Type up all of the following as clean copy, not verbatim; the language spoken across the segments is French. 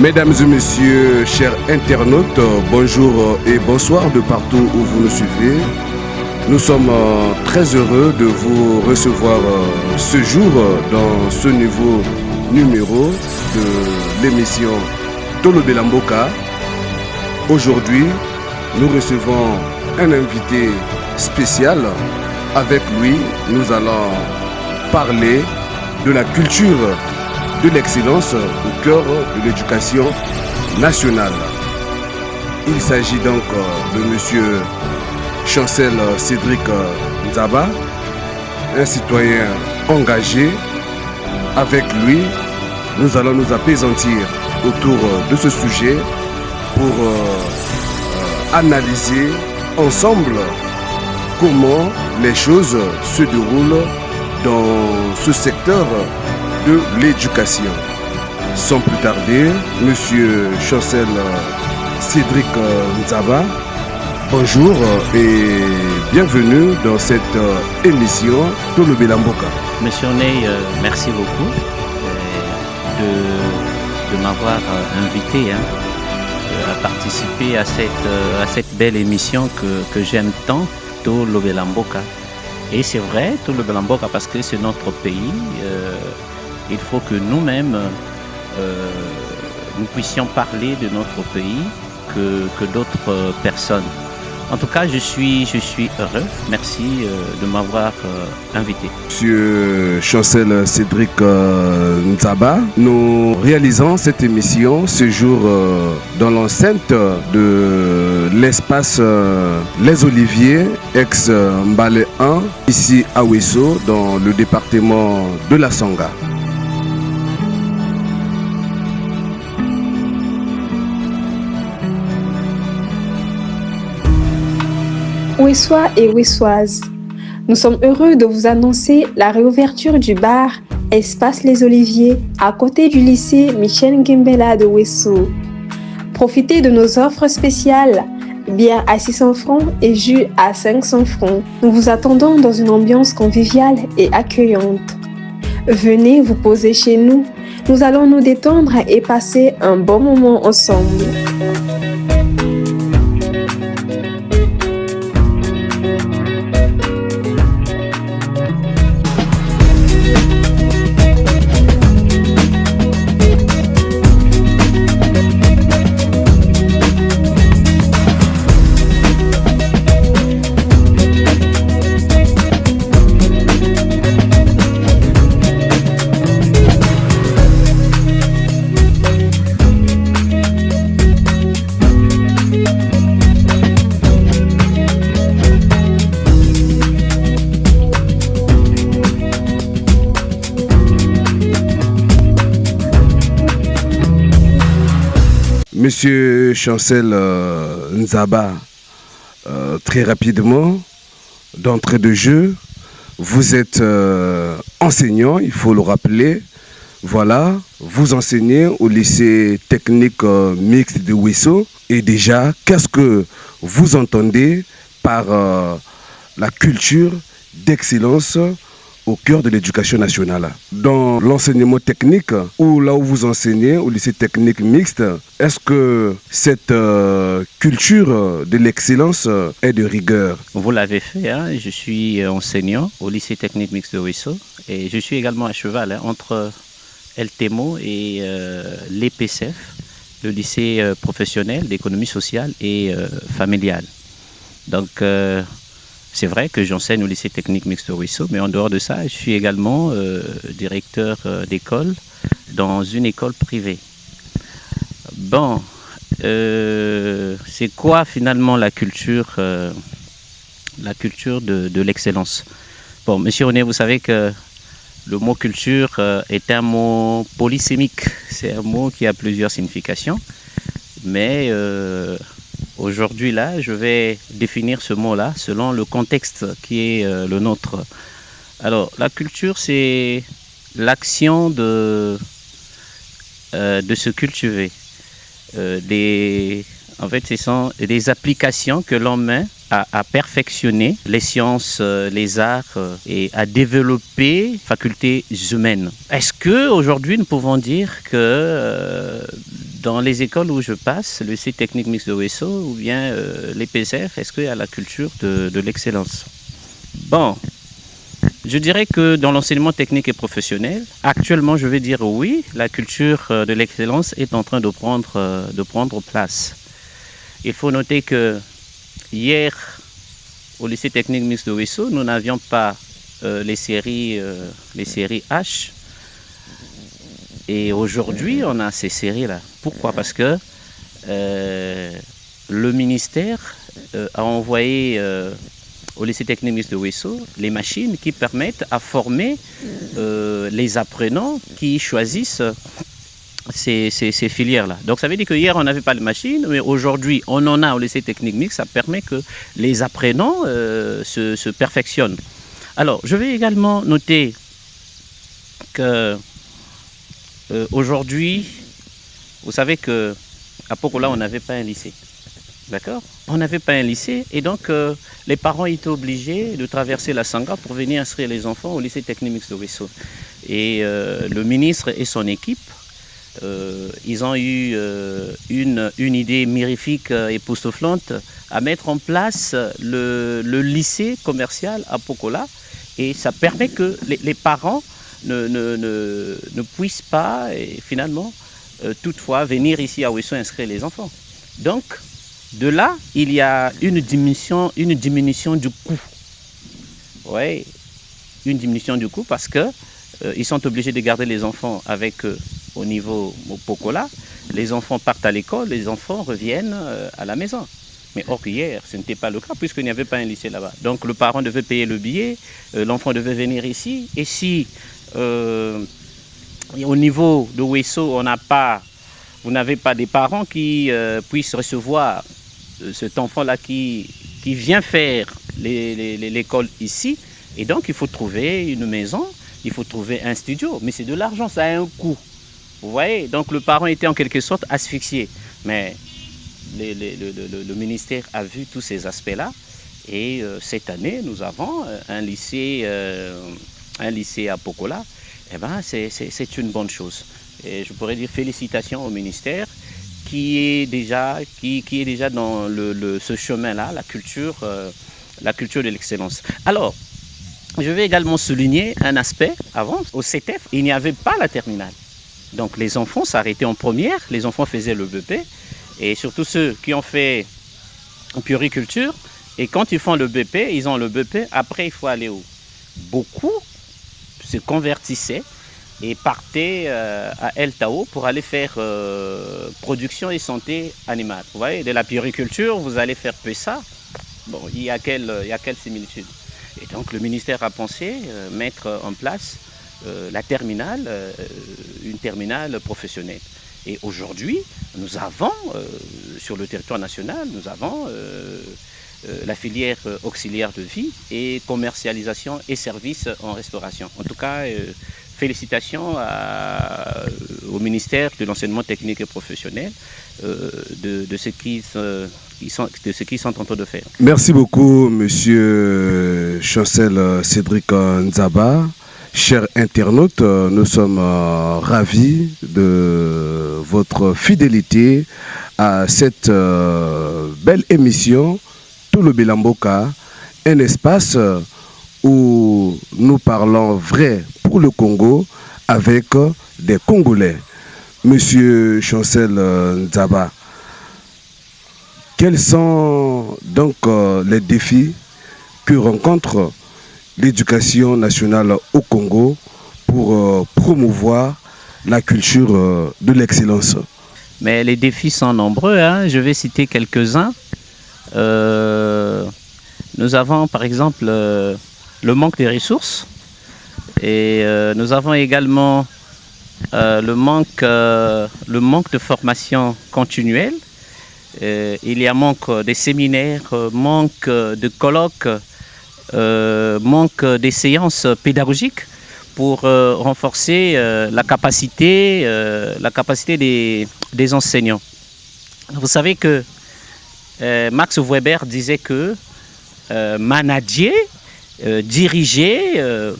Mesdames et messieurs, chers internautes, bonjour et bonsoir de partout où vous nous suivez. Nous sommes très heureux de vous recevoir ce jour dans ce nouveau numéro de l'émission Tolobe Lamboka. Aujourd'hui, nous recevons un invité spécial. Avec lui, nous allons parler de la culture de l'excellence au cœur de l'éducation nationale. Il s'agit donc de monsieur Chancel Cédric Nzaba, un citoyen engagé. Avec lui, nous allons nous apaisantir autour de ce sujet pour analyser ensemble comment les choses se déroulent dans ce secteur de l'éducation. Sans plus tarder, monsieur Chancel Cédric Nzaba, bonjour et bienvenue dans cette émission Tolobe Lamboka. Monsieur Ney, merci beaucoup de m'avoir invité à participer à cette belle émission que j'aime tant, Tolobe Lamboka. Et c'est vrai, Tolobe Lamboka, parce que c'est notre pays. Il faut que nous-mêmes, nous puissions parler de notre pays que d'autres personnes. En tout cas, je suis heureux. Merci de m'avoir invité. Monsieur Chancel Cédric Nzaba, nous réalisons cette émission ce jour dans l'enceinte de l'espace Les Oliviers, ex-Mbale 1, ici à Ouesso, dans le département de la Sangha. Ouessois et Ouessoises, nous sommes heureux de vous annoncer la réouverture du bar Espace Les Oliviers à côté du lycée Michel Ngembela de Ouesso. Profitez de nos offres spéciales, bière à 600 francs et jus à 500 francs. Nous vous attendons dans une ambiance conviviale et accueillante. Venez vous poser chez nous, nous allons nous détendre et passer un bon moment ensemble. Monsieur Chancel Nzaba, très rapidement, d'entrée de jeu, vous êtes enseignant, il faut le rappeler. Voilà, vous enseignez au lycée technique mixte de Ouesso. Et déjà, qu'est-ce que vous entendez par la culture d'excellence au cœur de l'éducation nationale? Dans l'enseignement technique, ou là où vous enseignez, au lycée technique mixte, est-ce que cette culture de l'excellence est de rigueur? Vous l'avez fait, je suis enseignant au lycée technique mixte de Ouesso et je suis également à cheval entre LTMO et l'EPCF, le lycée professionnel d'économie sociale et familiale. Donc, c'est vrai que j'enseigne au lycée technique mixte de Ouesso, mais en dehors de ça, je suis également directeur d'école dans une école privée. Bon, c'est quoi finalement la culture de l'excellence? Bon, monsieur René, vous savez que le mot culture est un mot polysémique. C'est un mot qui a plusieurs significations, mais aujourd'hui, là, je vais définir ce mot-là selon le contexte qui est le nôtre. Alors, la culture, c'est l'action de se cultiver. En fait, ce sont des applications que l'on met à perfectionner les sciences, les arts et à développer facultés humaines. Est-ce qu'aujourd'hui, nous pouvons dire que dans les écoles où je passe, le lycée technique mixte de Wesso ou bien les PCF, est-ce qu'il y a la culture de l'excellence? Bon, je dirais que dans l'enseignement technique et professionnel, actuellement, je vais dire oui, la culture de l'excellence est en train de prendre place. Il faut noter que hier, au lycée technique mixte de Wesso, nous n'avions pas les séries H. Et aujourd'hui, on a ces séries-là. Pourquoi? Parce que le ministère a envoyé au lycée technique mixte de Wesso les machines qui permettent à former les apprenants qui choisissent ces filières-là. Donc ça veut dire que hier on n'avait pas de machines, mais aujourd'hui on en a au lycée technique mixte. Ça permet que les apprenants se perfectionnent. Alors je vais également noter que aujourd'hui, vous savez qu'à Pokola on n'avait pas un lycée. D'accord? On n'avait pas un lycée et donc les parents étaient obligés de traverser la Sangha pour venir inscrire les enfants au lycée technique mixte de Wesso. Et le ministre et son équipe, ils ont eu une idée mirifique et époustouflante à mettre en place le lycée commercial à Pokola. Et ça permet que les parents ne puissent pas, et finalement, toutefois, venir ici à Wesso inscrire les enfants. Donc, de là, il y a une diminution du coût. Oui, une diminution du coût parce que ils sont obligés de garder les enfants avec eux au niveau Pokola. Les enfants partent à l'école, les enfants reviennent à la maison. Mais or hier, ce n'était pas le cas puisqu'il n'y avait pas un lycée là-bas. Donc le parent devait payer le billet, l'enfant devait venir ici. Et si au niveau de Wesso, vous n'avez pas des parents qui puissent recevoir cet enfant-là qui vient faire l'école ici, et donc il faut trouver une maison, il faut trouver un studio, mais c'est de l'argent, ça a un coût. Vous voyez, donc le parent était en quelque sorte asphyxié, mais le ministère a vu tous ces aspects-là, et cette année, nous avons un lycée à Pokola. Eh ben, c'est une bonne chose. Et je pourrais dire félicitations au ministère qui est déjà dans ce chemin-là, la culture de l'excellence. Alors, je vais également souligner un aspect. Avant, au CETEF, il n'y avait pas la terminale. Donc les enfants s'arrêtaient en première, les enfants faisaient le BP, et surtout ceux qui ont fait puériculture, et quand ils font le BP, ils ont le BP, après il faut aller où? Beaucoup se convertissaient et partaient à El Tao pour aller faire production et santé animale. Vous voyez, de la puériculture, vous allez faire PESA. Bon, il y a quelle similitude? Et donc le ministère a pensé mettre en place la terminale, une terminale professionnelle. Et aujourd'hui, nous avons, sur le territoire national, nous avons la filière auxiliaire de vie et commercialisation et services en restauration. En tout cas, félicitations au ministère de l'enseignement technique et professionnel de ce qu'ils sont en train de faire. Merci beaucoup, Monsieur Chancel Cédric Nzaba. Chers internautes, nous sommes ravis de votre fidélité à cette belle émission Tout le Bilamboka, un espace où nous parlons vrai pour le Congo avec des Congolais. Monsieur Chancel Nzaba, quels sont donc les défis que rencontre l'éducation nationale au Congo pour promouvoir la culture de l'excellence? Mais les défis sont nombreux, hein. Je vais citer quelques-uns. Nous avons par exemple le manque des ressources et nous avons également le manque de formation continuelle. Il y a manque des séminaires, manque de colloques, manque des séances pédagogiques pour renforcer la capacité des enseignants. Vous savez que Max Weber disait que manager, diriger,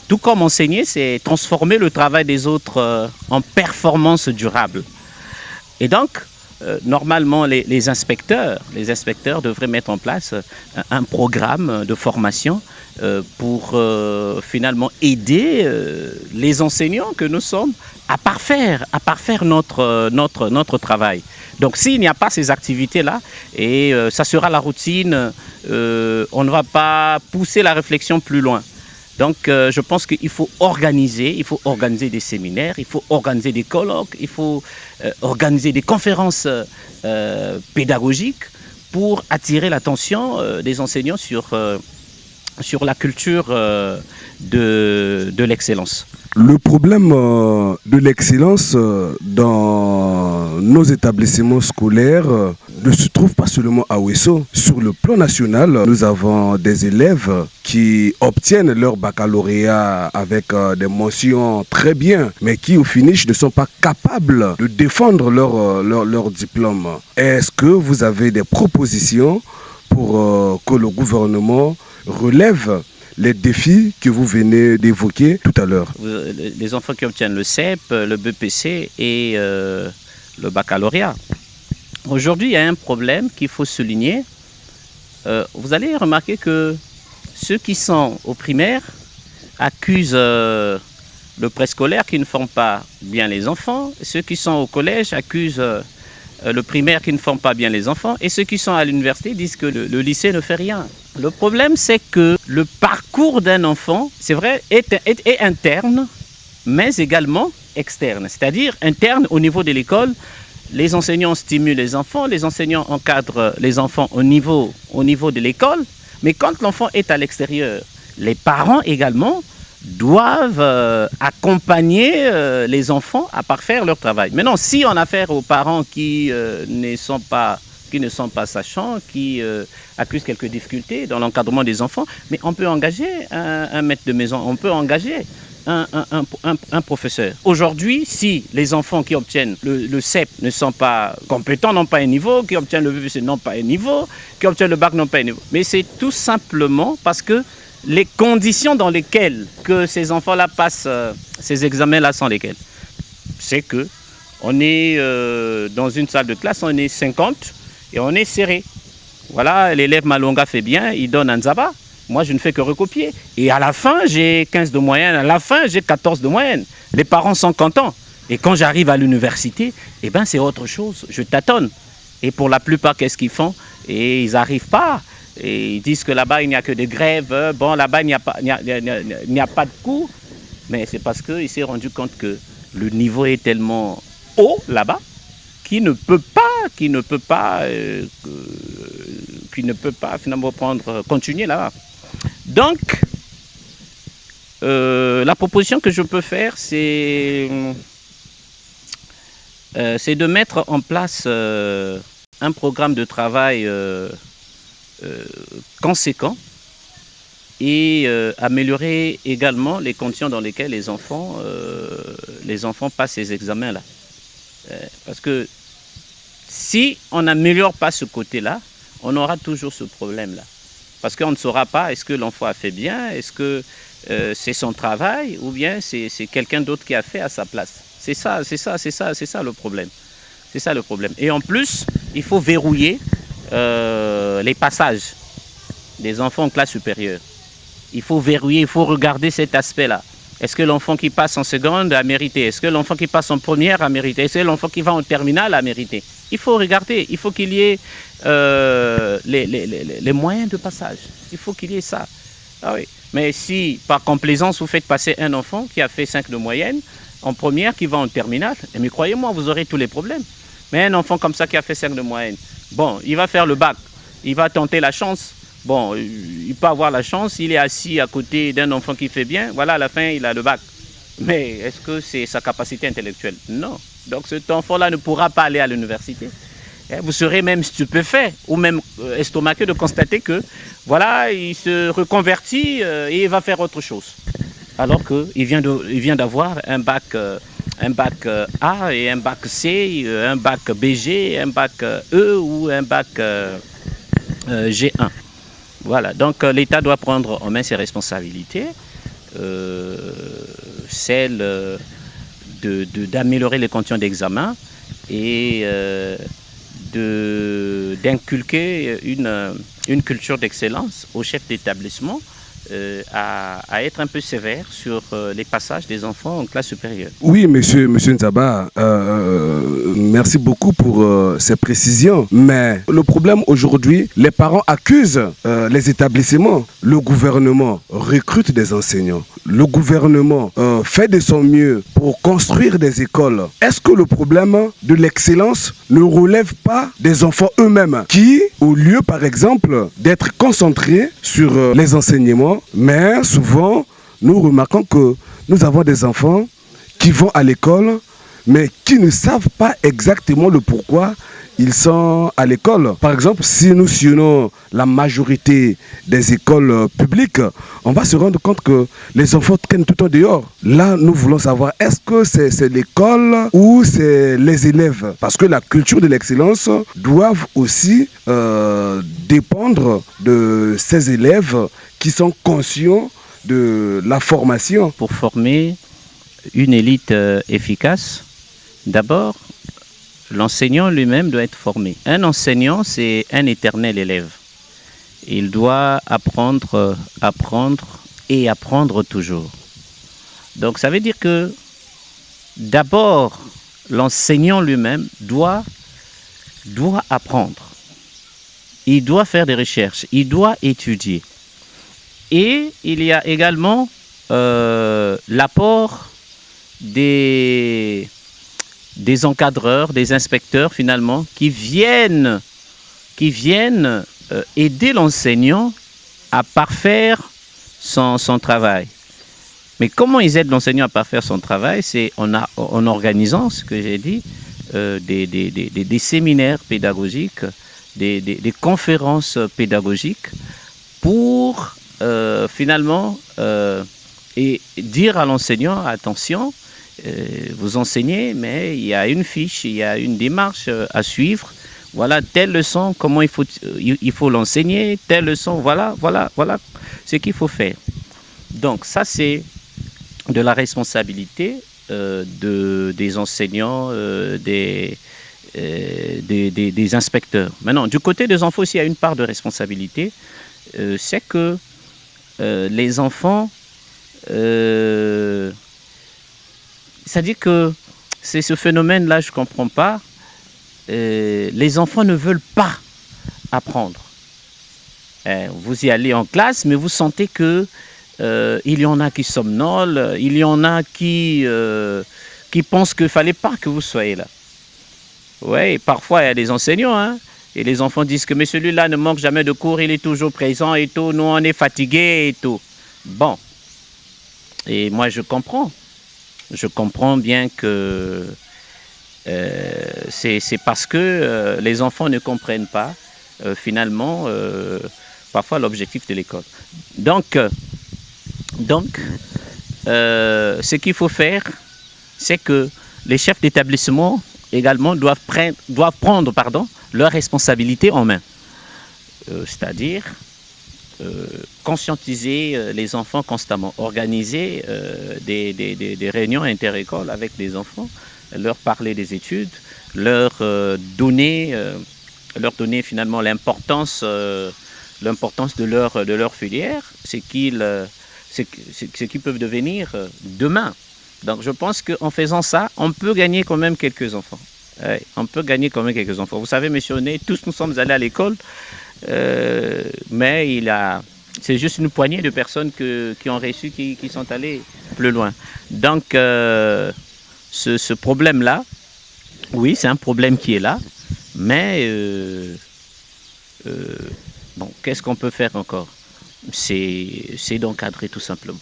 tout comme enseigner, c'est transformer le travail des autres en performance durable. Et donc, normalement, les inspecteurs devraient mettre en place un programme de formation pour finalement aider les enseignants que nous sommes à parfaire notre travail. Donc s'il n'y a pas ces activités-là, et ça sera la routine, on ne va pas pousser la réflexion plus loin. Donc je pense qu'il faut organiser des séminaires, il faut organiser des colloques, il faut organiser des conférences pédagogiques pour attirer l'attention des enseignants sur la culture de l'excellence. Le problème de l'excellence dans nos établissements scolaires ne se trouve pas seulement à Ouesso. Sur le plan national, nous avons des élèves qui obtiennent leur baccalauréat avec des mentions très bien, mais qui au finish ne sont pas capables de défendre leur diplôme. Est-ce que vous avez des propositions pour que le gouvernement relève les défis que vous venez d'évoquer tout à l'heure? Les enfants qui obtiennent le CEP, le BPC et le baccalauréat. Aujourd'hui, il y a un problème qu'il faut souligner. Vous allez remarquer que ceux qui sont au primaire accusent le préscolaire qui ne forme pas bien les enfants. Ceux qui sont au collège accusent le primaire qui ne forme pas bien les enfants. Et ceux qui sont à l'université disent que le lycée ne fait rien. Le problème, c'est que le parcours d'un enfant, c'est vrai, est interne, mais également externe. C'est-à-dire interne au niveau de l'école. Les enseignants stimulent les enfants encadrent les enfants au niveau de l'école. Mais quand l'enfant est à l'extérieur, les parents également doivent accompagner les enfants à parfaire leur travail. Maintenant, si on a affaire aux parents qui ne sont pas sachants, qui accusent quelques difficultés dans l'encadrement des enfants, mais on peut engager un maître de maison, on peut engager un professeur. Aujourd'hui, si les enfants qui obtiennent le CEP ne sont pas compétents, n'ont pas un niveau, qui obtiennent le BPC n'ont pas un niveau, qui obtiennent le bac n'ont pas un niveau, mais c'est tout simplement parce que les conditions dans lesquelles que ces enfants-là passent ces examens-là sont lesquelles? C'est que on est dans une salle de classe, on est 50 et on est serré. Voilà, l'élève Malonga fait bien, il donne un Nzaba. Moi, je ne fais que recopier. Et à la fin, j'ai 15 de moyenne, à la fin, j'ai 14 de moyenne. Les parents sont contents. Et quand j'arrive à l'université, eh ben, c'est autre chose. Je tâtonne. Et pour la plupart, qu'est-ce qu'ils font? Et ils n'arrivent pas. Et ils disent que là-bas, il n'y a que des grèves. Bon, là-bas, il n'y a pas de cours. Mais c'est parce qu'il s'est rendu compte que le niveau est tellement haut là-bas qu'il ne peut pas finalement continuer là-bas. Donc, la proposition que je peux faire, c'est de mettre en place un programme de travail conséquent et améliorer également les conditions dans lesquelles les enfants passent ces examens-là. Parce que si on n'améliore pas ce côté-là, on aura toujours ce problème-là. Parce qu'on ne saura pas, est-ce que l'enfant a fait bien, est-ce que c'est son travail, ou bien c'est quelqu'un d'autre qui a fait à sa place. C'est ça le problème. C'est ça le problème. Et en plus, il faut verrouiller les passages des enfants en classe supérieure. Il faut verrouiller, il faut regarder cet aspect-là. Est-ce que l'enfant qui passe en seconde a mérité? Est-ce que l'enfant qui passe en première a mérité? Est-ce que l'enfant qui va en terminale a mérité? Il faut regarder, il faut qu'il y ait les moyens de passage. Il faut qu'il y ait ça. Ah oui. Mais si, par complaisance, vous faites passer un enfant qui a fait 5 de moyenne en première, qui va en terminale, mais croyez-moi, vous aurez tous les problèmes. Mais un enfant comme ça qui a fait 5 de moyenne, bon, il va faire le bac, il va tenter la chance. Bon, il peut avoir la chance, il est assis à côté d'un enfant qui fait bien, voilà, à la fin, il a le bac. Mais est-ce que c'est sa capacité intellectuelle? Non. Donc cet enfant-là ne pourra pas aller à l'université. Vous serez même stupéfait ou même estomaqué de constater que, voilà, il se reconvertit et il va faire autre chose. Alors qu'il vient d'avoir un bac A et un bac C, un bac BG, un bac E ou un bac G1. Voilà, donc l'État doit prendre en main ses responsabilités, celle d'améliorer les conditions d'examen et d'inculquer une culture d'excellence au chef d'établissement, à être un peu sévère sur les passages des enfants en classe supérieure. Oui, monsieur Nzaba, merci beaucoup pour ces précisions. Mais le problème aujourd'hui, les parents accusent les établissements. Le gouvernement recrute des enseignants. Le gouvernement fait de son mieux pour construire des écoles. Est-ce que le problème de l'excellence ne relève pas des enfants eux-mêmes qui, au lieu par exemple d'être concentrés sur les enseignements, mais souvent nous remarquons que nous avons des enfants qui vont à l'école mais qui ne savent pas exactement le pourquoi ils sont à l'école. Par exemple, si nous sillonnons la majorité des écoles publiques, on va se rendre compte que les enfants traînent tout le temps dehors. Là, nous voulons savoir, est-ce que c'est l'école ou c'est les élèves? Parce que la culture de l'excellence doit aussi dépendre de ces élèves qui sont conscients de la formation. Pour former une élite efficace, d'abord, l'enseignant lui-même doit être formé. Un enseignant, c'est un éternel élève. Il doit apprendre et apprendre toujours. Donc ça veut dire que d'abord, l'enseignant lui-même doit apprendre. Il doit faire des recherches, il doit étudier. Et il y a également l'apport des encadreurs, des inspecteurs finalement, qui viennent aider l'enseignant à parfaire son travail. Mais comment ils aident l'enseignant à parfaire son travail? C'est en organisant, ce que j'ai dit, des séminaires pédagogiques, des conférences pédagogiques pour finalement et dire à l'enseignant, attention, vous enseignez, mais il y a une fiche, il y a une démarche à suivre. Voilà, telle leçon, comment il faut l'enseigner, telle leçon, voilà ce qu'il faut faire. Donc ça, c'est de la responsabilité des enseignants, des inspecteurs. Maintenant, du côté des enfants aussi, il y a une part de responsabilité. C'est que les enfants... c'est-à-dire que c'est ce phénomène-là, je ne comprends pas. Les enfants ne veulent pas apprendre. Vous y allez en classe, mais vous sentez que il y en a qui somnolent, il y en a qui pensent qu'il ne fallait pas que vous soyez là. Oui, parfois il y a des enseignants, hein, et les enfants disent que mais celui-là ne manque jamais de cours, il est toujours présent et tout, nous on est fatigués et tout. Bon, et moi je comprends. Je comprends bien que c'est parce que les enfants ne comprennent pas finalement parfois l'objectif de l'école. Donc ce qu'il faut faire, c'est que les chefs d'établissement également doivent prendre leurs responsabilités en main. C'est-à-dire conscientiser les enfants constamment, organiser des réunions inter-écoles avec les enfants, leur parler des études, leur donner finalement l'importance de leur filière, ce qu'ils peuvent devenir demain. Donc je pense qu'en faisant ça, on peut gagner quand même quelques enfants. Ouais, on peut gagner quand même quelques enfants. Vous savez, monsieur Oné, tous nous sommes allés à l'école, mais c'est juste une poignée de personnes qui ont réussi, qui sont allées plus loin. Donc ce problème-là, oui, c'est un problème qui est là, mais bon, qu'est-ce qu'on peut faire encore? C'est d'encadrer tout simplement.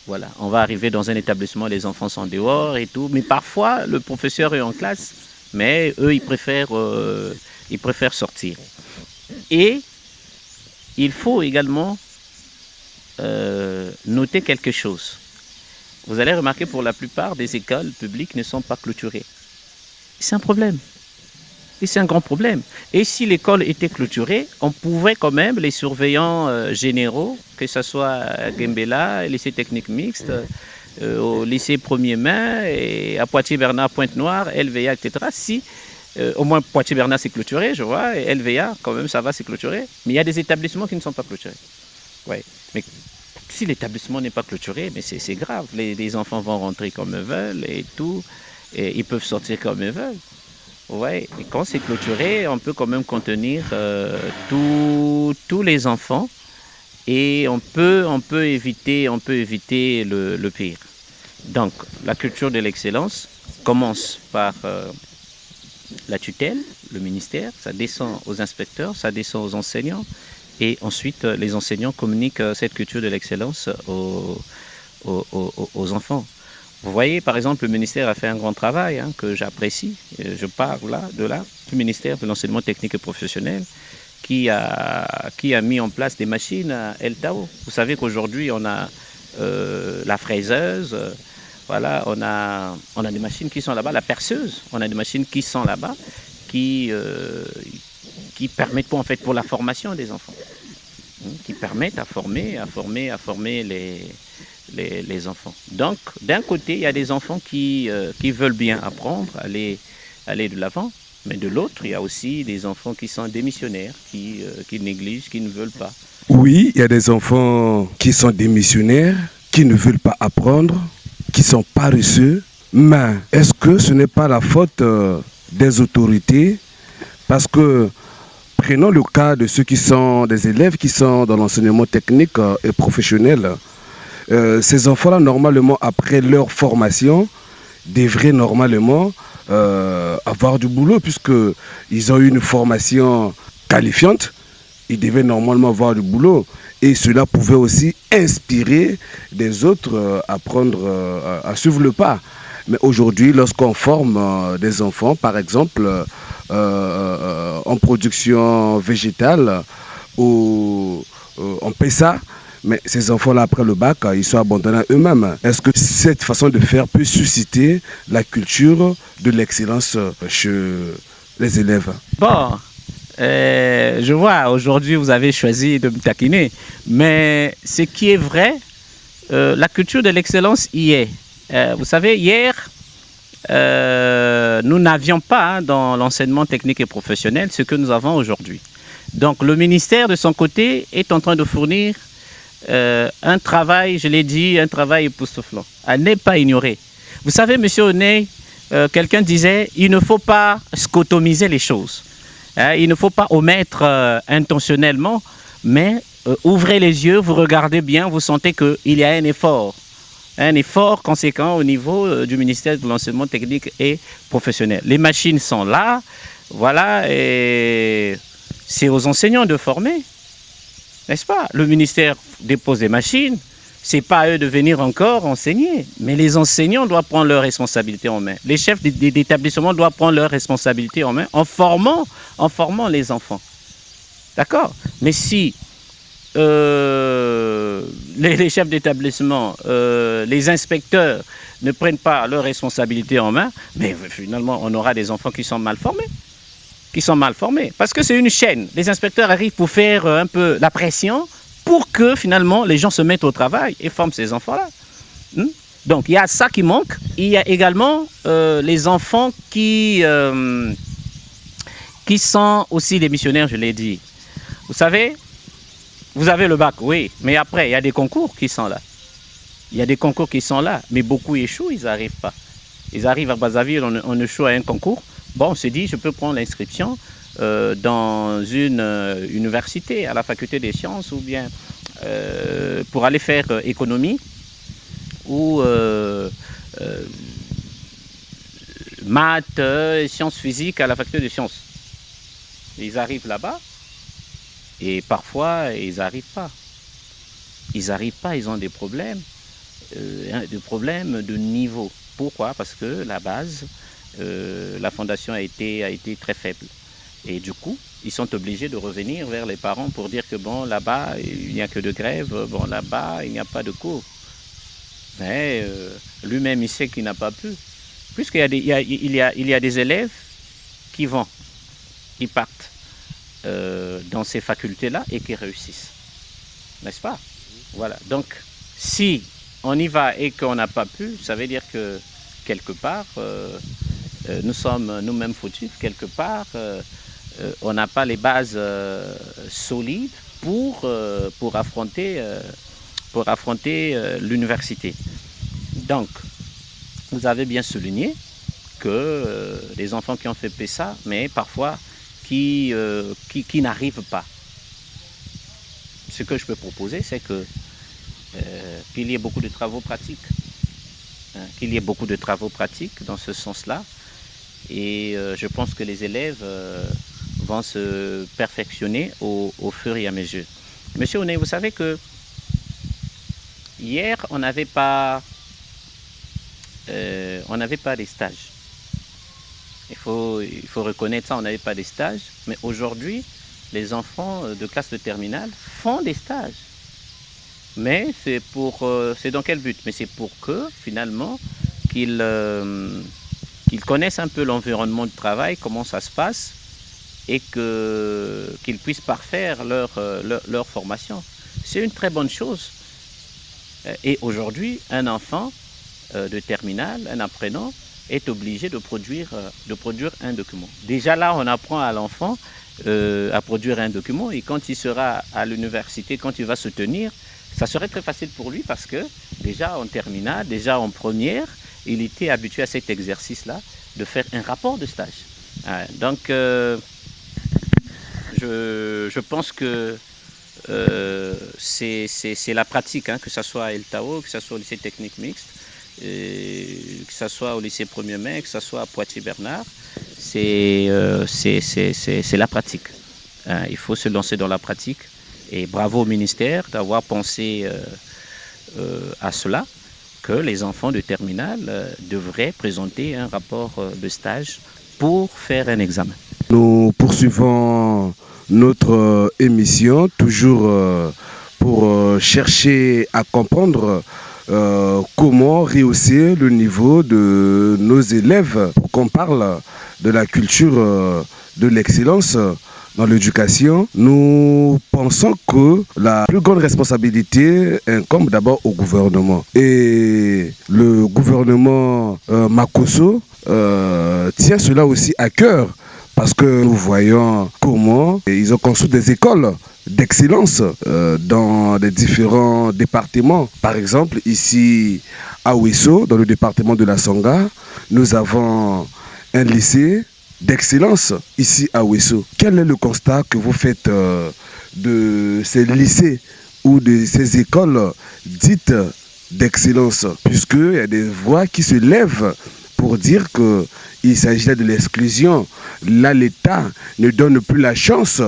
Voilà, on va arriver dans un établissement, les enfants sont dehors et tout, mais parfois le professeur est en classe, mais eux ils préfèrent sortir. Et il faut également noter quelque chose. Vous allez remarquer, pour la plupart des écoles publiques ne sont pas clôturées. C'est un problème. Et c'est un grand problème. Et si l'école était clôturée, on pouvait quand même, les surveillants généraux, que ce soit à Gembela, lycée technique mixte, au lycée Premier Mai, et à Poitiers-Bernard, Pointe-Noire, LVA, etc., si Au moins Poitiers-Bernard c'est clôturé, je vois, et LVA quand même ça va, c'est clôturé. Mais il y a des établissements qui ne sont pas clôturés. Ouais. Mais si l'établissement n'est pas clôturé, mais c'est grave. Les enfants vont rentrer comme ils veulent et tout, et ils peuvent sortir comme ils veulent. Ouais. Et quand c'est clôturé, on peut quand même contenir tous les enfants et on peut éviter le pire. Donc la culture de l'excellence commence par la tutelle, le ministère, ça descend aux inspecteurs, ça descend aux enseignants. Et ensuite, les enseignants communiquent cette culture de l'excellence aux enfants. Vous voyez, par exemple, le ministère a fait un grand travail que j'apprécie. Je parle du ministère de l'enseignement technique et professionnel qui a mis en place des machines à El Tao. Vous savez qu'aujourd'hui, on a la fraiseuse, voilà, on a des machines qui sont là-bas, la perceuse, on a des machines qui sont là-bas, qui permettent en fait pour la formation des enfants, qui permettent à former les enfants. Donc, d'un côté, il y a des enfants qui veulent bien apprendre, aller de l'avant, mais de l'autre, il y a aussi des enfants qui sont démissionnaires, qui négligent, qui ne veulent pas. Oui, il y a des enfants qui sont démissionnaires, qui ne veulent pas apprendre, qui sont paresseux. Mais est-ce que ce n'est pas la faute des autorités? Parce que prenons le cas de ceux qui sont des élèves qui sont dans l'enseignement technique et professionnel. Ces enfants-là, normalement, après leur formation, devraient normalement avoir du boulot, puisqu'ils ont eu une formation qualifiante. Ils devaient normalement avoir du boulot. Et cela pouvait aussi inspirer des autres à suivre le pas. Mais aujourd'hui, lorsqu'on forme des enfants, par exemple, en production végétale, ou on paie ça, mais ces enfants-là, après le bac, ils sont abandonnés à eux-mêmes. Est-ce que cette façon de faire peut susciter la culture de l'excellence chez les élèves? Bon, je vois, aujourd'hui, vous avez choisi de me taquiner. Mais ce qui est vrai, la culture de l'excellence y est. Vous savez, hier, nous n'avions pas dans l'enseignement technique et professionnel ce que nous avons aujourd'hui. Donc, le ministère, de son côté, est en train de fournir un travail, je l'ai dit, un travail époustouflant, à ne pas ignorer. Vous savez, monsieur Oney, quelqu'un disait, il ne faut pas scotomiser les choses. Il ne faut pas omettre intentionnellement, mais ouvrez les yeux, vous regardez bien, vous sentez qu'il y a un effort conséquent au niveau du ministère de l'enseignement technique et professionnel. Les machines sont là, voilà, et c'est aux enseignants de former, n'est-ce pas? Le ministère dépose des machines, c'est pas à eux de venir encore enseigner, mais les enseignants doivent prendre leurs responsabilités en main. Les chefs d'établissement doivent prendre leurs responsabilités en main en formant les enfants. D'accord? Mais si les chefs d'établissement, les inspecteurs ne prennent pas leurs responsabilités en main, mais finalement, on aura des enfants qui sont mal formés. Parce que c'est une chaîne. Les inspecteurs arrivent pour faire un peu la pression pour que finalement les gens se mettent au travail et forment ces enfants-là. Donc il y a ça qui manque. Il y a également les enfants qui sont aussi des missionnaires, je l'ai dit. Vous savez, vous avez le bac, oui, mais après il y a des concours qui sont là. Mais beaucoup échouent, ils n'arrivent pas. Ils arrivent à Brazzaville, on échoue à un concours. Bon, on se dit, je peux prendre l'inscription dans une université, à la faculté des sciences, ou bien pour aller faire économie, ou maths, sciences physiques à la faculté des sciences. Ils arrivent là-bas, et parfois, ils n'arrivent pas. Ils ont des problèmes de niveau. Pourquoi? Parce que la base, la fondation a été très faible. Et du coup, ils sont obligés de revenir vers les parents pour dire que bon, là-bas, il n'y a que de grève, bon, là-bas, il n'y a pas de cours. Mais lui-même, il sait qu'il n'a pas pu. Puisqu'il y a des élèves qui partent dans ces facultés-là et qui réussissent. N'est-ce pas? Voilà. Donc, si on y va et qu'on n'a pas pu, ça veut dire que quelque part, nous sommes nous-mêmes fautifs quelque part. On n'a pas les bases solides pour affronter l'université. Donc, vous avez bien souligné que les enfants qui ont fait PESA, mais parfois qui n'arrivent pas. Ce que je peux proposer, c'est qu'il y ait beaucoup de travaux pratiques. Qu'il y ait beaucoup de travaux pratiques dans ce sens-là. Et je pense que les élèves vont se perfectionner au fur et à mesure. Monsieur Oné, vous savez que hier, on n'avait pas des stages. Il faut reconnaître ça, on n'avait pas des stages. Mais aujourd'hui, les enfants de classe de terminale font des stages. Mais c'est dans quel but? Mais c'est pour que, finalement, qu'ils connaissent un peu l'environnement de travail, comment ça se passe, et qu'ils puissent parfaire leur formation. C'est une très bonne chose. Et aujourd'hui, un enfant de terminale, un apprenant, est obligé de produire un document. Déjà là, on apprend à l'enfant à produire un document, et quand il sera à l'université, quand il va se tenir, ça serait très facile pour lui parce que déjà en terminale, déjà en première, il était habitué à cet exercice-là de faire un rapport de stage. Donc, je pense que c'est la pratique, que ce soit à El Tao, que ce soit au lycée technique mixte, que ce soit au lycée 1er mai, que ce soit à Poitiers-Bernard, c'est la pratique. Il faut se lancer dans la pratique. Et bravo au ministère d'avoir pensé à cela, que les enfants de terminale devraient présenter un rapport de stage pour faire un examen. Nous poursuivons notre émission, toujours pour chercher à comprendre comment rehausser le niveau de nos élèves, pour qu'on parle de la culture de l'excellence dans l'éducation. Nous pensons que la plus grande responsabilité incombe d'abord au gouvernement. Et le gouvernement Makosso tient cela aussi à cœur, parce que nous voyons comment ils ont construit des écoles d'excellence dans les différents départements. Par exemple, ici à Ouesso, dans le département de la Songa, nous avons un lycée d'excellence ici à Ouesso. Quel est le constat que vous faites de ces lycées ou de ces écoles dites d'excellence, puisqu'il y a des voix qui se lèvent pour dire qu'il s'agit de l'exclusion? Là, l'État ne donne plus la chance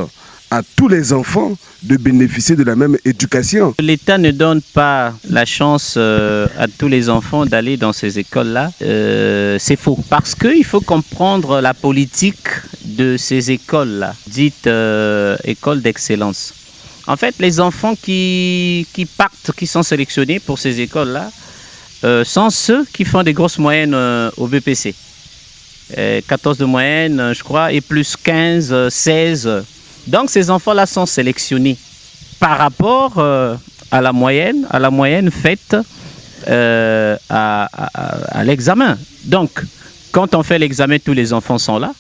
à tous les enfants de bénéficier de la même éducation. L'État ne donne pas la chance à tous les enfants d'aller dans ces écoles-là. C'est faux. Parce qu'il faut comprendre la politique de ces écoles-là, dites écoles d'excellence. En fait, les enfants qui partent, qui sont sélectionnés pour ces écoles-là, sont ceux qui font des grosses moyennes au BPC. 14 de moyenne, je crois, et plus 15, 16. Donc ces enfants-là sont sélectionnés par rapport à la moyenne faite à l'examen. Donc, quand on fait l'examen, tous les enfants sont là.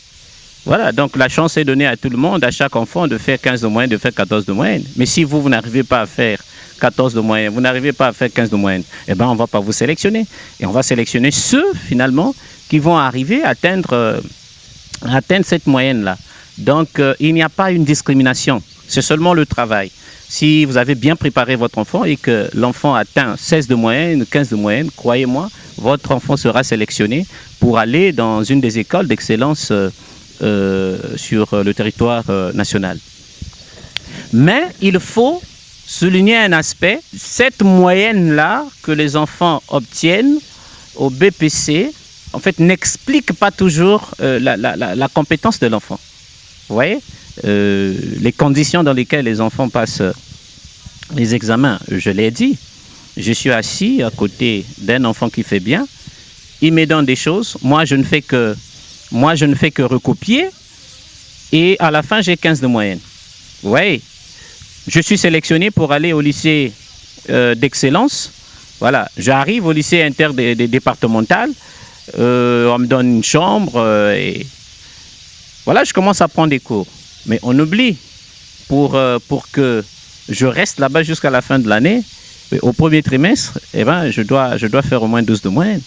Voilà, donc la chance est donnée à tout le monde, à chaque enfant, de faire 15 de moyenne, de faire 14 de moyenne. Mais si vous n'arrivez pas à faire 14 de moyenne, vous n'arrivez pas à faire 15 de moyenne, eh bien, on ne va pas vous sélectionner. Et on va sélectionner ceux, finalement, qui vont arriver à atteindre cette moyenne-là. Donc, il n'y a pas une discrimination, c'est seulement le travail. Si vous avez bien préparé votre enfant et que l'enfant atteint 16 de moyenne, 15 de moyenne, croyez-moi, votre enfant sera sélectionné pour aller dans une des écoles d'excellence sur le territoire national. Mais il faut souligner un aspect, cette moyenne-là que les enfants obtiennent au BPC, en fait, n'explique pas toujours la compétence de l'enfant. Vous voyez, les conditions dans lesquelles les enfants passent les examens, je l'ai dit, je suis assis à côté d'un enfant qui fait bien, il me donne des choses, moi je ne fais que recopier, et à la fin j'ai 15 de moyenne. Vous voyez, je suis sélectionné pour aller au lycée d'excellence. Voilà, j'arrive au lycée interdépartemental, On me donne une chambre et voilà, je commence à prendre des cours. Mais on oublie, pour que je reste là-bas jusqu'à la fin de l'année, au premier trimestre, eh ben, je dois faire au moins 12 de moyenne.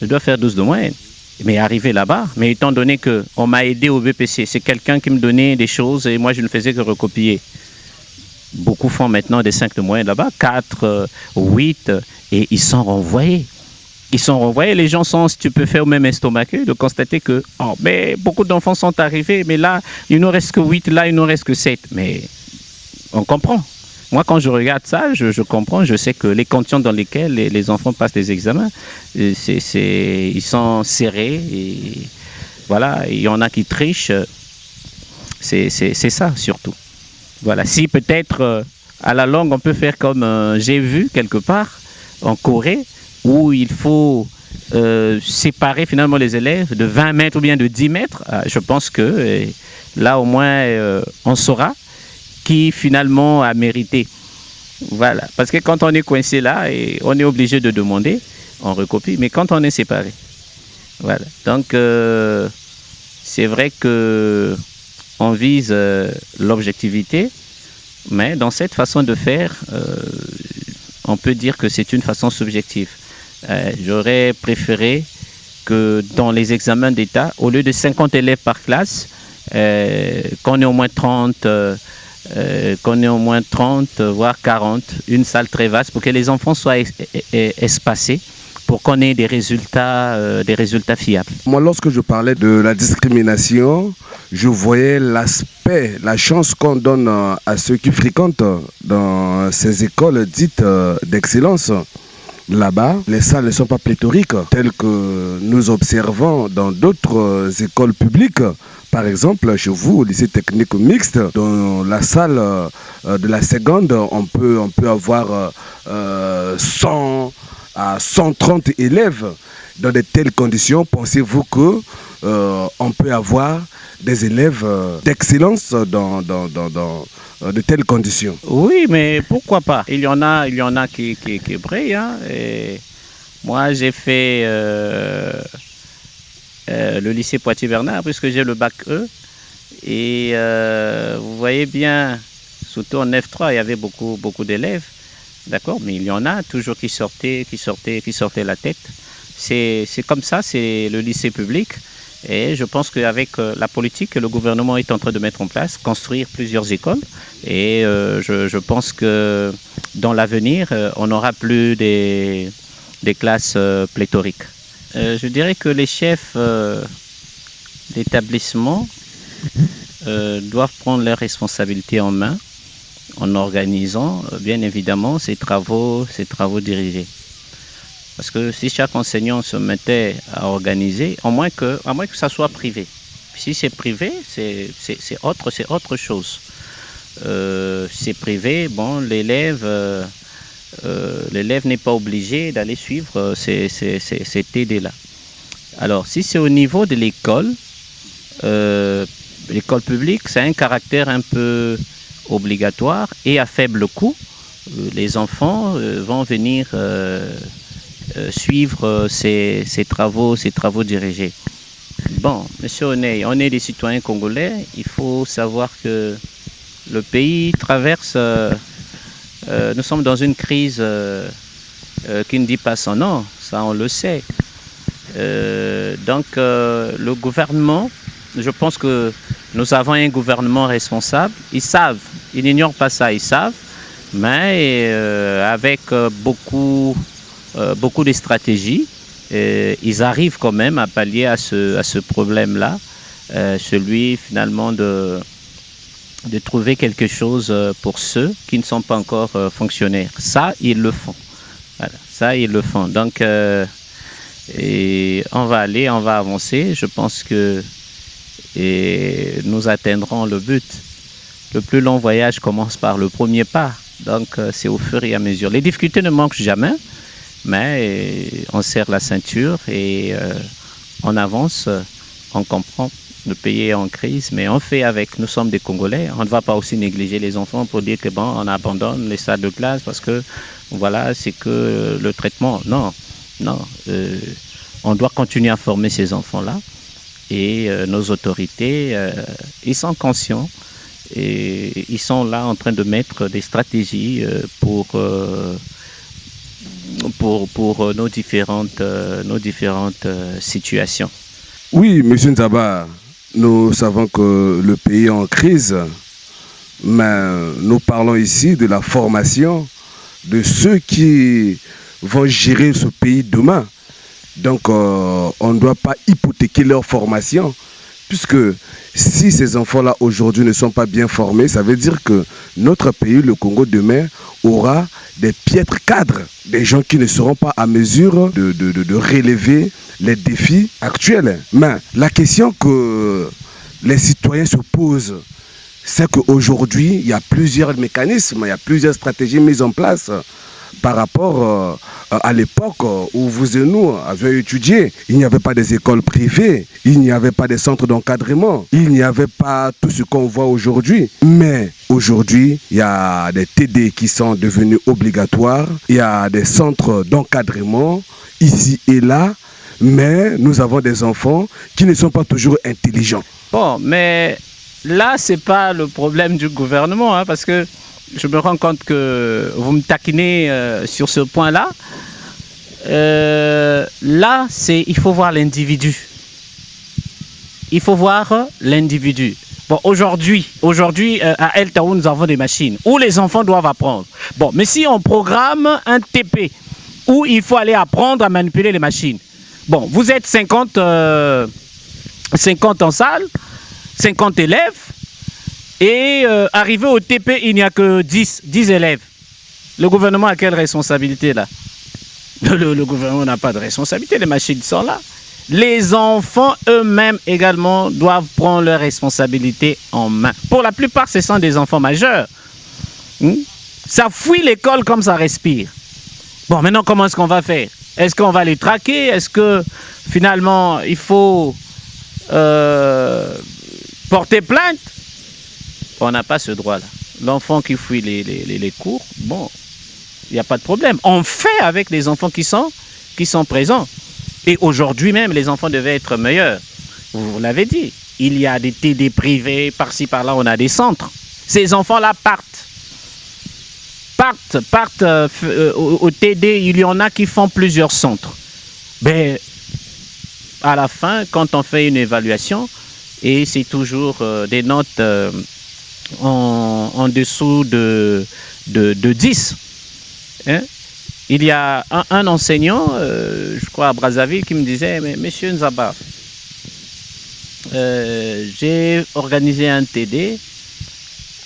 Je dois faire 12 de moyenne. Mais arrivé là-bas, mais étant donné qu'on m'a aidé au BPC, c'est quelqu'un qui me donnait des choses et moi je ne faisais que recopier. Beaucoup font maintenant des 5 de moyenne là-bas, 4, 8, et ils sont renvoyés. Ils sont renvoyés, les gens sont stupéfaits au même estomaqueux de constater que mais beaucoup d'enfants sont arrivés, mais là, il ne reste que 8, là, il ne reste que 7. Mais on comprend. Moi, quand je regarde ça, je comprends, je sais que les conditions dans lesquelles les enfants passent les examens, ils sont serrés, et voilà, il y en a qui trichent, c'est ça surtout. Voilà, si peut-être à la longue, on peut faire comme j'ai vu quelque part en Corée, où il faut séparer finalement les élèves de 20 mètres ou bien de 10 mètres, je pense que là au moins on saura qui finalement a mérité. Voilà, parce que quand on est coincé là, et on est obligé de demander, on recopie, mais quand on est séparé, voilà. Donc c'est vrai que on vise l'objectivité, mais dans cette façon de faire, on peut dire que c'est une façon subjective. J'aurais préféré que dans les examens d'État, au lieu de 50 élèves par classe, qu'on ait au moins 30, voire 40, une salle très vaste pour que les enfants soient espacés, pour qu'on ait des résultats fiables. Moi, lorsque je parlais de la discrimination, je voyais l'aspect, la chance qu'on donne à ceux qui fréquentent dans ces écoles dites d'excellence. Là-bas, les salles ne sont pas pléthoriques, telles que nous observons dans d'autres écoles publiques. Par exemple, chez vous, au lycée technique mixte, dans la salle de la seconde, on peut avoir 100 à 130 élèves. Dans de telles conditions, pensez-vous que on peut avoir des élèves d'excellence dans de telles conditions? Oui, mais pourquoi pas? Il y en a qui brillent. Hein, et moi, j'ai fait le lycée Poitiers-Bernard, puisque j'ai le bac E. Et vous voyez bien, surtout en F3, il y avait beaucoup d'élèves. D'accord, mais il y en a toujours qui sortaient la tête. C'est comme ça, c'est le lycée public. Et je pense qu'avec la politique que le gouvernement est en train de mettre en place, construire plusieurs écoles, et je pense que dans l'avenir, on n'aura plus des classes pléthoriques. Je dirais que les chefs d'établissement doivent prendre leurs responsabilités en main en organisant bien évidemment ces travaux dirigés. Parce que si chaque enseignant se mettait à organiser, à moins que ça soit privé. Si c'est privé, c'est autre chose. C'est privé, bon, l'élève n'est pas obligé d'aller suivre ces TD-là. Alors, si c'est au niveau de l'école publique, ça a un caractère un peu obligatoire et à faible coût. Les enfants vont venir suivre ces travaux dirigés. Bon, monsieur Oney, on est des citoyens congolais. Il faut savoir que le pays traverse, nous sommes dans une crise qui ne dit pas son nom, ça on le sait. Donc le gouvernement, je pense que nous avons un gouvernement responsable. Ils savent, ils n'ignorent pas ça, ils savent, mais avec beaucoup de stratégies, ils arrivent quand même à pallier à ce problème-là, celui finalement de trouver quelque chose pour ceux qui ne sont pas encore fonctionnaires. Ça, ils le font. Voilà, ça, ils le font. Donc, et on va avancer. Je pense que nous atteindrons le but. Le plus long voyage commence par le premier pas. Donc, c'est au fur et à mesure. Les difficultés ne manquent jamais, mais on serre la ceinture et on avance, on comprend. Le pays est en crise, mais on fait avec. Nous sommes des Congolais. On ne va pas aussi négliger les enfants pour dire que bon, on abandonne les salles de classe parce que voilà, c'est que le traitement. Non. On doit continuer à former ces enfants-là. Et nos autorités, ils sont conscients et ils sont là en train de mettre des stratégies pour nos différentes situations. Oui, M. Nzaba, nous savons que le pays est en crise, mais nous parlons ici de la formation de ceux qui vont gérer ce pays demain. Donc, on ne doit pas hypothéquer leur formation, puisque si ces enfants-là aujourd'hui ne sont pas bien formés, ça veut dire que notre pays, le Congo demain, aura des piètres cadres, des gens qui ne seront pas à mesure de relever les défis actuels. Mais la question que les citoyens se posent, c'est qu'aujourd'hui, il y a plusieurs mécanismes, il y a plusieurs stratégies mises en place par rapport à l'époque où vous et nous avions étudié. Il n'y avait pas des écoles privées, il n'y avait pas des centres d'encadrement, il n'y avait pas tout ce qu'on voit aujourd'hui. Mais aujourd'hui, il y a des TD qui sont devenus obligatoires, il y a des centres d'encadrement ici et là, mais nous avons des enfants qui ne sont pas toujours intelligents. Bon, mais là, ce n'est pas le problème du gouvernement, parce que je me rends compte que vous me taquinez sur ce point-là. Là, il faut voir l'individu. Il faut voir l'individu. Bon, aujourd'hui, à El Taou, nous avons des machines où les enfants doivent apprendre. Bon, mais si on programme un TP où il faut aller apprendre à manipuler les machines. Bon, vous êtes 50 en salle, 50 élèves. Et arrivé au TP, il n'y a que 10 élèves. Le gouvernement a quelle responsabilité là? Le gouvernement n'a pas de responsabilité, les machines sont là. Les enfants eux-mêmes également doivent prendre leurs responsabilités en main. Pour la plupart, ce sont des enfants majeurs. Ça fuit l'école comme ça respire. Bon, maintenant, comment est-ce qu'on va faire? Est-ce qu'on va les traquer? Est-ce que finalement, il faut porter plainte? On n'a pas ce droit-là. L'enfant qui fuit les cours, bon, il n'y a pas de problème. On fait avec les enfants qui sont présents. Et aujourd'hui même, les enfants devaient être meilleurs. Vous l'avez dit, il y a des TD privés, par-ci, par-là, on a des centres. Ces enfants-là partent au TD, il y en a qui font plusieurs centres. Mais à la fin, quand on fait une évaluation, et c'est toujours des notes en dessous de 10. Hein? Il y a un enseignant, je crois à Brazzaville, qui me disait, mais monsieur Nzaba, j'ai organisé un TD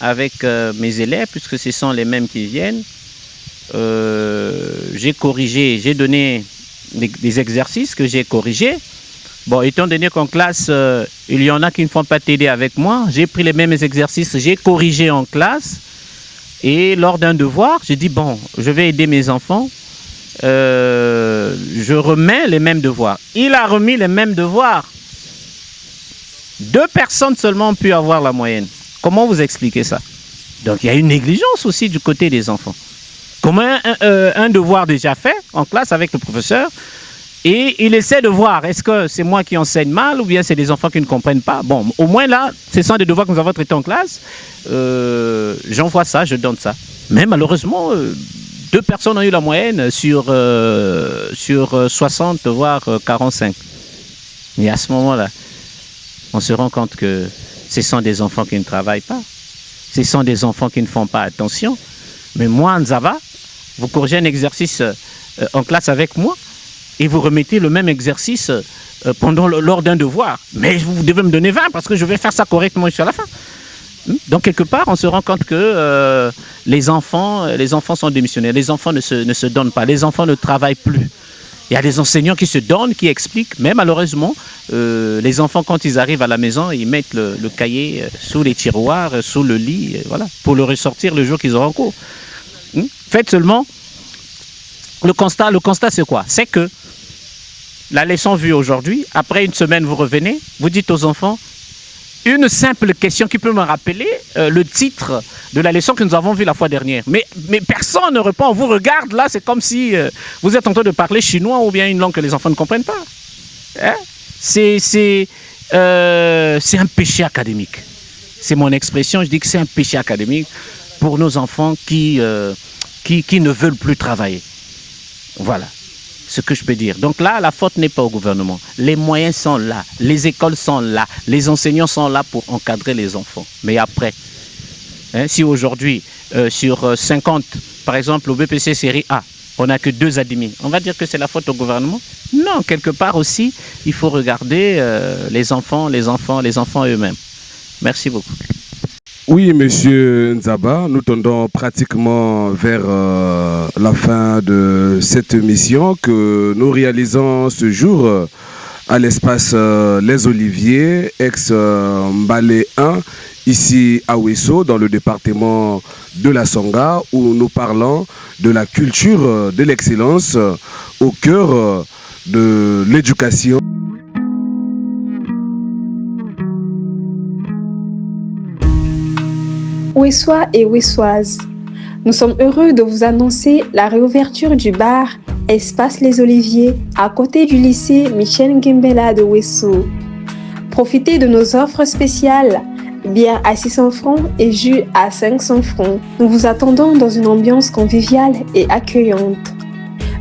avec mes élèves, puisque ce sont les mêmes qui viennent. J'ai corrigé, j'ai donné des exercices que j'ai corrigés. Bon, étant donné qu'en classe, il y en a qui ne font pas TD avec moi, j'ai pris les mêmes exercices, j'ai corrigé en classe. Et lors d'un devoir, j'ai dit, bon, je vais aider mes enfants. Je remets les mêmes devoirs. Il a remis les mêmes devoirs. 2 personnes seulement ont pu avoir la moyenne. Comment vous expliquez ça? Donc, il y a une négligence aussi du côté des enfants. Comment un devoir déjà fait en classe avec le professeur, et il essaie de voir, est-ce que c'est moi qui enseigne mal ou bien c'est des enfants qui ne comprennent pas? Bon, au moins là, ce sont des devoirs que nous avons traités en classe. J'envoie ça, je donne ça. Mais malheureusement, 2 personnes ont eu la moyenne sur 60, voire 45. Et à ce moment-là, on se rend compte que ce sont des enfants qui ne travaillent pas. Ce sont des enfants qui ne font pas attention. Mais moi, Nzaba, vous corrigez un exercice en classe avec moi, et vous remettez le même exercice lors d'un devoir. Mais vous devez me donner 20 parce que je vais faire ça correctement jusqu'à la fin. Donc, quelque part, on se rend compte que les enfants sont démissionnaires. Les enfants ne se donnent pas. Les enfants ne travaillent plus. Il y a des enseignants qui se donnent, qui expliquent. Mais malheureusement, les enfants, quand ils arrivent à la maison, ils mettent le cahier sous les tiroirs, sous le lit, voilà, pour le ressortir le jour qu'ils auront cours. Faites seulement le constat, c'est quoi? C'est que la leçon vue aujourd'hui, après une semaine, vous revenez, vous dites aux enfants, une simple question qui peut me rappeler le titre de la leçon que nous avons vue la fois dernière. Mais personne ne répond, on vous regarde là, c'est comme si vous êtes en train de parler chinois ou bien une langue que les enfants ne comprennent pas. Hein? C'est un péché académique. C'est mon expression, je dis que c'est un péché académique pour nos enfants qui ne veulent plus travailler. Voilà ce que je peux dire. Donc là, la faute n'est pas au gouvernement. Les moyens sont là, les écoles sont là, les enseignants sont là pour encadrer les enfants. Mais après, hein, si aujourd'hui, sur 50, par exemple, au BPC série A, on n'a que 2 admis, on va dire que c'est la faute au gouvernement? Non, quelque part aussi, il faut regarder les enfants eux-mêmes. Merci beaucoup. Oui, monsieur Nzaba, nous tendons pratiquement vers la fin de cette mission que nous réalisons ce jour à l'espace Les Oliviers, ex-Mbale 1, ici à Ouesso, dans le département de la Songa, où nous parlons de la culture de l'excellence au cœur de l'éducation. Ouessois et Ouessoises, nous sommes heureux de vous annoncer la réouverture du bar Espace Les Oliviers à côté du lycée Michel Ngembela de Ouesso. Profitez de nos offres spéciales, bière à 600 francs et jus à 500 francs. Nous vous attendons dans une ambiance conviviale et accueillante.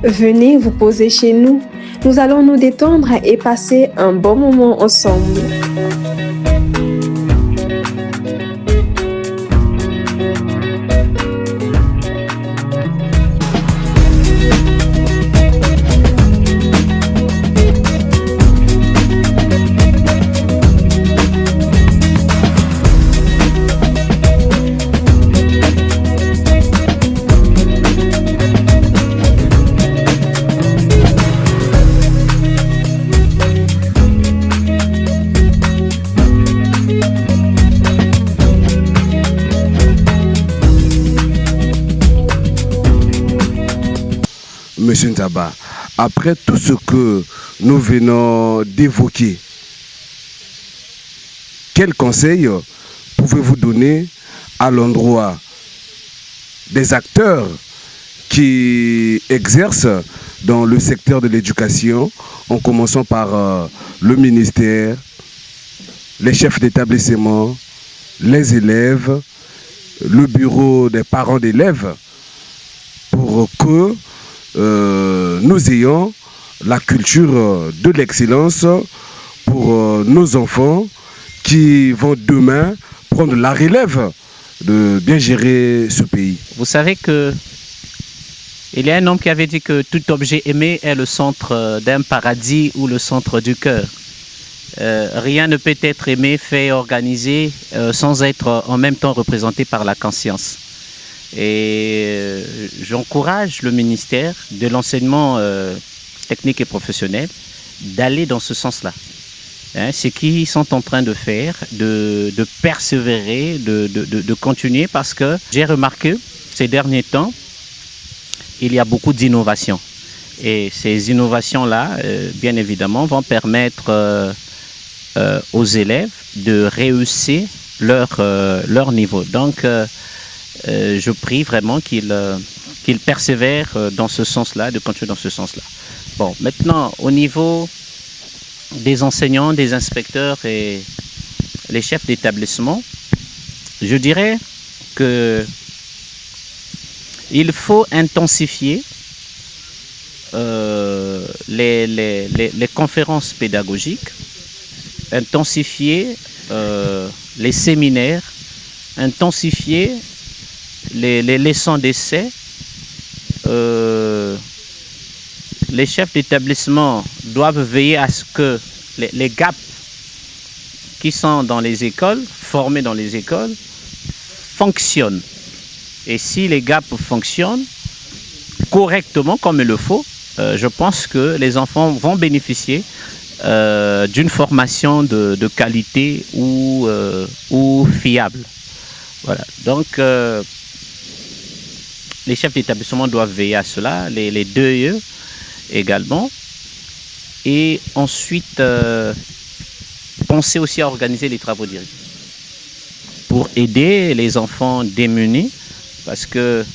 Venez vous poser chez nous, nous allons nous détendre et passer un bon moment ensemble. Monsieur Nzaba, après tout ce que nous venons d'évoquer, quels conseils pouvez-vous donner à l'endroit des acteurs qui exercent dans le secteur de l'éducation, en commençant par le ministère, les chefs d'établissement, les élèves, le bureau des parents d'élèves, pour que nous ayons la culture de l'excellence pour nos enfants qui vont demain prendre la relève de bien gérer ce pays. Vous savez que il y a un homme qui avait dit que tout objet aimé est le centre d'un paradis ou le centre du cœur. Rien ne peut être aimé, fait, organisé sans être en même temps représenté par la conscience. Et j'encourage le ministère de l'enseignement technique et professionnel d'aller dans ce sens-là. Hein, ce qu'ils sont en train de faire, de persévérer, de continuer, parce que j'ai remarqué ces derniers temps, il y a beaucoup d'innovations. Et ces innovations-là, bien évidemment, vont permettre aux élèves de réussir leur niveau. Donc, je prie vraiment qu'ils persévèrent dans ce sens-là, de continuer dans ce sens-là. Bon, maintenant, au niveau des enseignants, des inspecteurs et les chefs d'établissement, je dirais que il faut intensifier les conférences pédagogiques, intensifier les séminaires, intensifier les leçons d'essai. Les chefs d'établissement doivent veiller à ce que les gaps qui sont dans les écoles, formés dans les écoles, fonctionnent. Et si les gaps fonctionnent correctement comme il le faut, je pense que les enfants vont bénéficier d'une formation de qualité ou fiable. Voilà. Donc, les chefs d'établissement doivent veiller à cela, les 2E également. Et ensuite, penser aussi à organiser les travaux directs pour aider les enfants démunis, parce que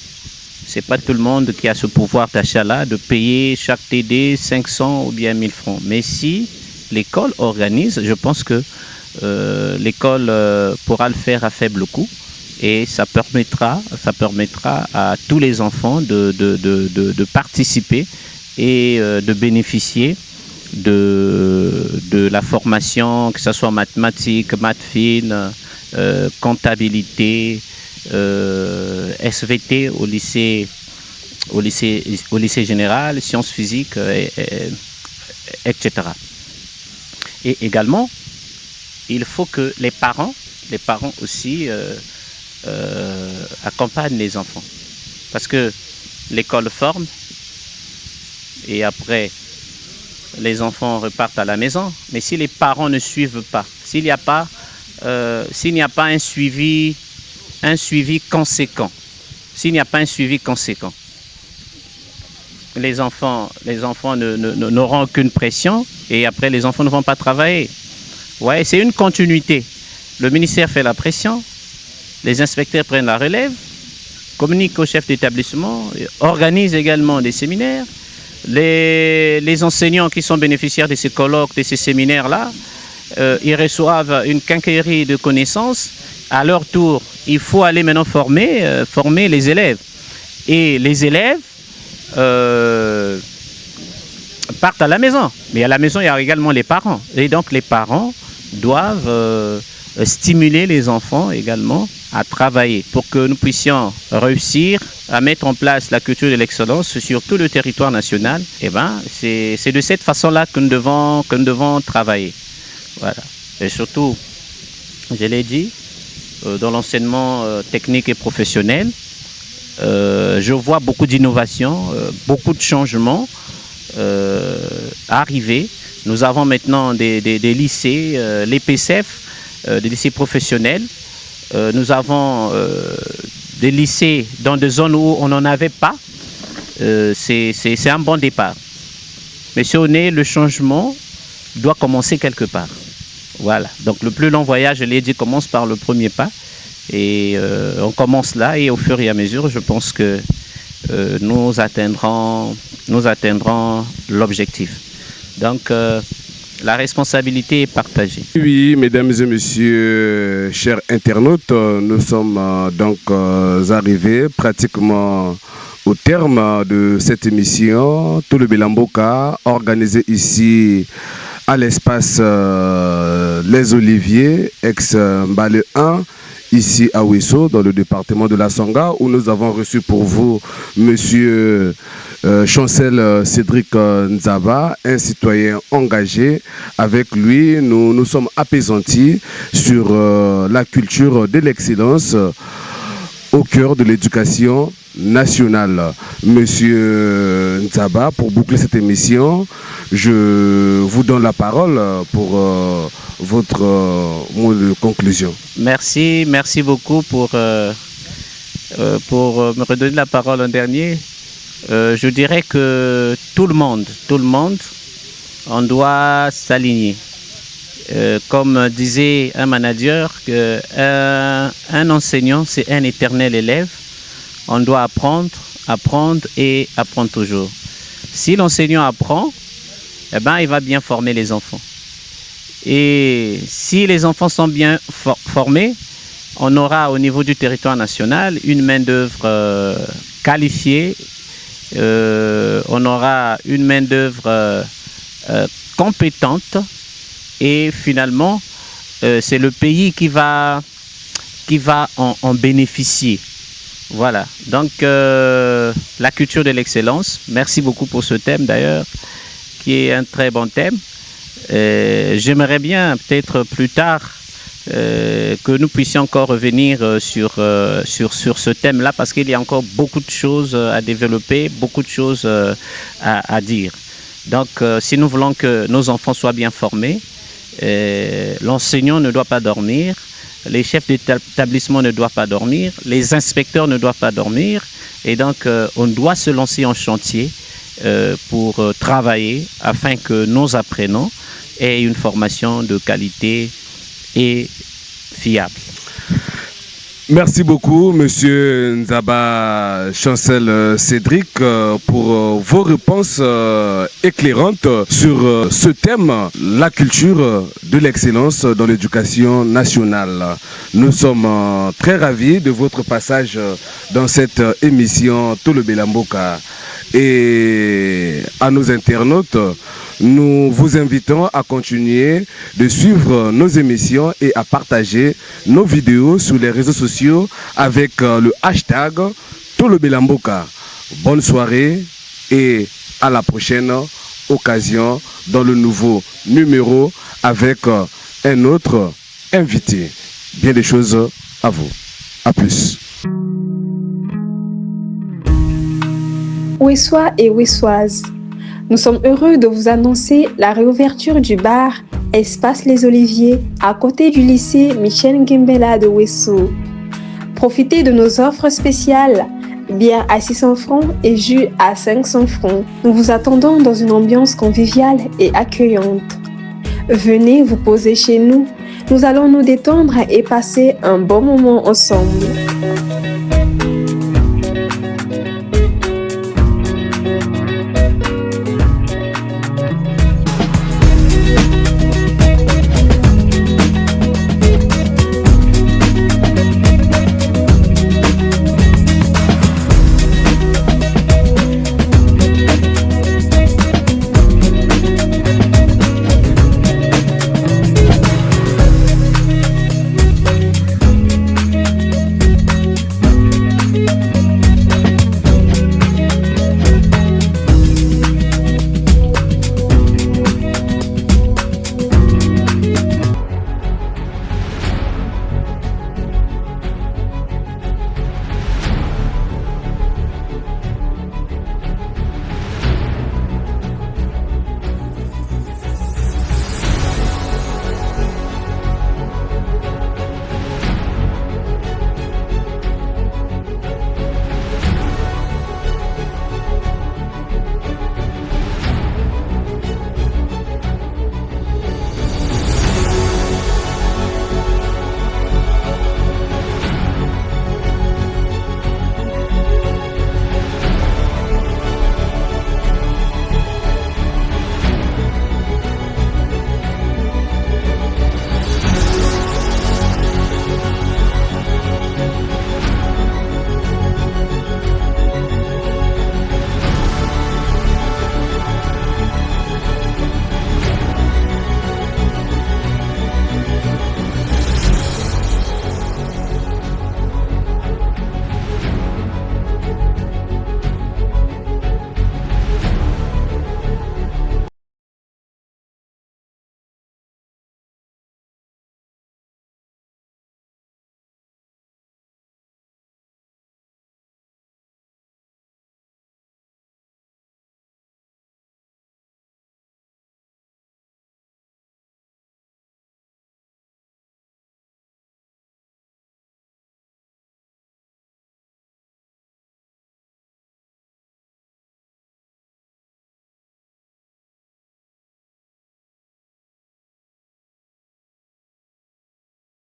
c'est pas tout le monde qui a ce pouvoir d'achat-là de payer chaque TD 500 ou bien 1000 francs. Mais si l'école organise, je pense que l'école pourra le faire à faible coût et ça permettra à tous les enfants de participer et de bénéficier de la formation, que ce soit mathématiques, maths fines, comptabilité, SVT au lycée général, sciences physiques, etc. Et également, il faut que les parents aussi accompagnent les enfants. Parce que l'école forme et après, les enfants repartent à la maison. Mais si les parents ne suivent pas, s'il n'y a pas un suivi conséquent, les enfants n'auront aucune pression et après les enfants ne vont pas travailler. Ouais, c'est une continuité. Le ministère fait la pression, les inspecteurs prennent la relève, communiquent au chef d'établissement, organisent également des séminaires. Les enseignants qui sont bénéficiaires de ces colloques, de ces séminaires-là, ils reçoivent une quincaillerie de connaissances. À leur tour, il faut aller maintenant former les élèves. Et les élèves partent à la maison. Mais à la maison, il y a également les parents. Et donc, les parents doivent stimuler les enfants également à travailler pour que nous puissions réussir à mettre en place la culture de l'excellence sur tout le territoire national. Et c'est de cette façon-là que nous devons travailler. Voilà. Et surtout, je l'ai dit, dans l'enseignement technique et professionnel, je vois beaucoup d'innovations, beaucoup de changements arriver. Nous avons maintenant des lycées, les PCF, des lycées professionnels. Nous avons des lycées dans des zones où on n'en avait pas. C'est un bon départ. Mais si on est, le changement doit commencer quelque part. Voilà. Donc le plus long voyage, je l'ai dit, commence par le premier pas. Et on commence là et au fur et à mesure, je pense que nous atteindrons l'objectif. Donc la responsabilité est partagée. Oui, mesdames et messieurs, chers internautes, nous sommes donc arrivés pratiquement au terme de cette émission, Tout le Belamboka, organisée ici à l'espace Les Oliviers, ex-Mbale 1, ici à Ouesso, dans le département de la Sangha, où nous avons reçu pour vous monsieur Chancel Cédric Nzaba, un citoyen engagé. Avec lui, nous sommes apaisantis sur la culture de l'excellence au cœur de l'éducation nationale. Monsieur Nzaba, pour boucler cette émission, je vous donne la parole pour votre mot de conclusion. Merci beaucoup pour me redonner la parole en dernier. Je dirais que tout le monde, on doit s'aligner. Comme disait un manager, un enseignant, c'est un éternel élève. On doit apprendre et apprendre toujours. Si l'enseignant apprend, eh ben, il va bien former les enfants. Et si les enfants sont bien formés, on aura au niveau du territoire national une main-d'œuvre qualifiée, on aura une main-d'œuvre compétente et finalement, c'est le pays qui va en bénéficier. Voilà, donc la culture de l'excellence, merci beaucoup pour ce thème d'ailleurs, qui est un très bon thème. J'aimerais bien peut-être plus tard que nous puissions encore revenir sur ce thème-là parce qu'il y a encore beaucoup de choses à développer, beaucoup de choses à dire. Donc si nous voulons que nos enfants soient bien formés, l'enseignant ne doit pas dormir, les chefs d'établissement ne doivent pas dormir, les inspecteurs ne doivent pas dormir et donc on doit se lancer en chantier pour travailler afin que nos apprenants aient une formation de qualité et fiable. Merci beaucoup, Monsieur Nzaba Chancel Cédric, pour vos réponses éclairantes sur ce thème, la culture de l'excellence dans l'éducation nationale. Nous sommes très ravis de votre passage dans cette émission Tout le Belamboka. Et à nos internautes, nous vous invitons à continuer de suivre nos émissions et à partager nos vidéos sur les réseaux sociaux avec le hashtag Tolobelamboka. Bonne soirée et à la prochaine occasion dans le nouveau numéro avec un autre invité. Bien des choses à vous. À plus. Ouessois et Ouessoises, nous sommes heureux de vous annoncer la réouverture du bar Espace Les Oliviers à côté du lycée Michel Ngembela de Ouesso. Profitez de nos offres spéciales, bière à 600 francs et jus à 500 francs. Nous vous attendons dans une ambiance conviviale et accueillante. Venez vous poser chez nous, nous allons nous détendre et passer un bon moment ensemble.